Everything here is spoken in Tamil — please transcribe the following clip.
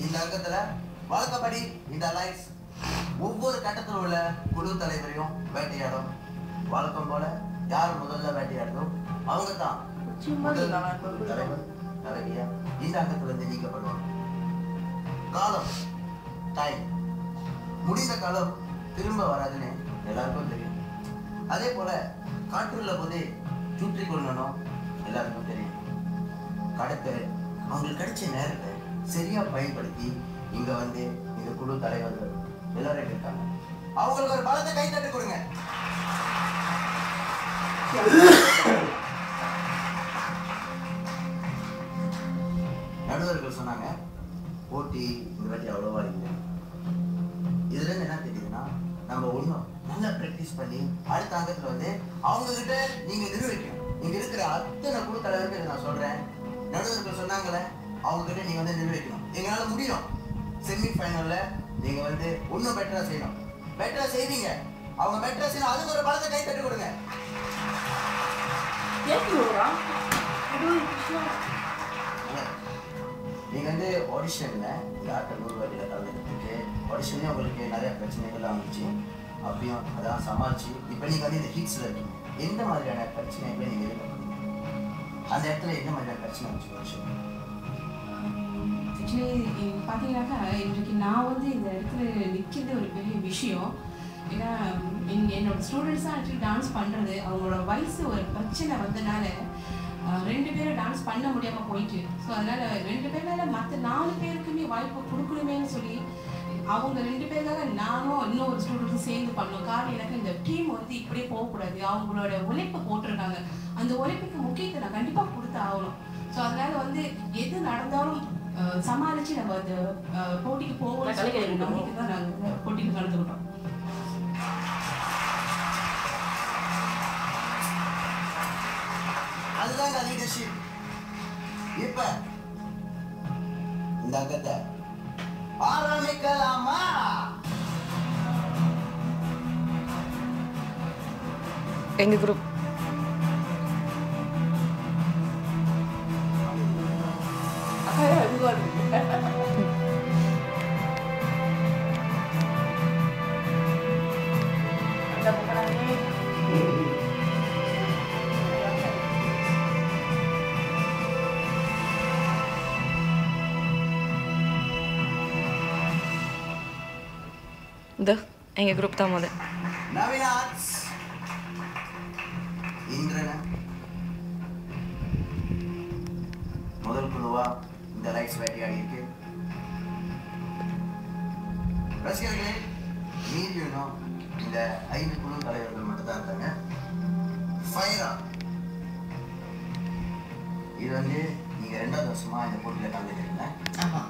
இந்த அங்கத்துல வழக்கப்படி இந்த அலைன்ஸ் ஒவ்வொரு கட்டத்தில் உள்ள குழு தலைவரையும் வேட்டையாடும். வழக்கம் போல யார் முதல்ல வேட்டையாடுறோம் அவங்க தான் தலைவர் தலைவியா இந்த அங்கத்துல இருந்து நீக்கப்படுவாங்க. காலம் டைம் முடிந்த காலம் திரும்ப வராதுன்னு எல்லாருக்கும் தெரியும். அதே போல காற்றுள்ள போதே சுற்றி கொள்ளணும் எல்லாருக்கும் தெரியும். கடத்த அவங்களுக்கு கிடைச்ச நேரத்தை சரியா பயன்படுத்தி இங்க வந்து இந்த குழு தலைவர்கள் எல்லாரும் இருக்காங்க. அவங்களுக்கு ஒரு பலத்தை கை தட்டு கொடுங்க. நடுவர்கள் சொன்னாங்க போட்டி இந்த வாட்டி அவ்வளவா இல்லை. இதுல இருந்து என்ன தெரியுதுன்னா நம்ம ஒண்ணும் நல்லா பிராக்டிஸ் பண்ணி அடுத்த அங்கத்துல வந்து அவங்க கிட்ட நீங்க நிரூபிக்கணும். இங்க இருக்கிற அத்தனை குழு தலைவருக்கு நான் சொல்றேன், நடுவர்கள் சொன்னாங்களே அவங்க கிட்ட நீங்க வந்து நிரூபிக்கணும். எங்களால முடியும். செமி ஃபைனல்ல நீங்க வந்து இன்னும் பெட்டரா செய்யணும். பெட்டரா செய்வீங்க. அவங்க பெட்டரா செய்யணும். அதுக்கு ஒரு பலத்தை கை தட்டி கொடுங்க. நீங்க வந்து ஆடிஷன்ல இந்த ஆட்கள் 100 வாட்டியில கலந்துக்கிட்டு ஆடிஷன்லேயும் உங்களுக்கு நிறைய பிரச்சனைகள் வந்துச்சு. அப்படியும் அதான் சமாளிச்சு இப்போ நீங்க வந்து இந்த ஹிட்ஸ்ல இருக்கீங்க. எந்த மாதிரியான பிரச்சனைகளை நீங்க எதிர்பார்க்கறீங்க? அந்த இடத்துல என்ன மாதிரியான பிரச்சனை வந்துச்சு? ஆக்சுவலி பார்த்தீங்கன்னாக்கா இன்றைக்கு நான் வந்து இந்த இடத்துல நிற்கிறது ஒரு பெரிய விஷயம். ஏன்னா என்னோட ஸ்டூடெண்ட்ஸ் தான் ஆக்சுவலி டான்ஸ் பண்ணுறது. அவங்களோட வயசு ஒரு பிரச்சனை வந்தனால 2 பேரும் டான்ஸ் பண்ண முடியாமல் போயிட்டு, ஸோ அதனால் 2 பேர்னால மற்ற 4 பேருக்குமே வாய்ப்பு கொடுக்கணுமேனு சொல்லி அவங்க 2 பேருக்காக நானும் இன்னும் ஒரு ஸ்டூடெண்ட்ஸும் சேர்ந்து பண்ணோம். காரணம் எனக்கு இந்த டீம் வந்து இப்படியே போகக்கூடாது. அவங்களோட உழைப்பை போட்டிருக்காங்க. அந்த உழைப்புக்கு முக்கியத்தை நான் கண்டிப்பாக கொடுத்து ஆகணும். ஸோ அதனால் வந்து எது நடந்தாலும் சமாளித்து நம்ம அந்த போட்டிக்கு போகணும் நம்பிக்கை தான் நாங்கள் போட்டிக்கு கலந்துக்கிட்டோம். அதுதாங்க லீடர்ஷிப். இப்ப இந்த அங்கத்தை ஆரம்பிக்கலாமா? எங்க குரூப் எங்க குரூப் தான் முதல். நவீனாஸ் இந்திரன் முதல் குழுவா இந்த லைட்ஸ் வேட்டையாடி இருக்கு. ரசிகர்களே, மீறியும் இந்த 5 குழு தலைவர்கள் மட்டும் தான் இருக்காங்க. ஃபயரா இது வந்து நீங்க 2வது வருஷமா இந்த போட்டியில கலந்துக்கிறீங்க. ஆமா.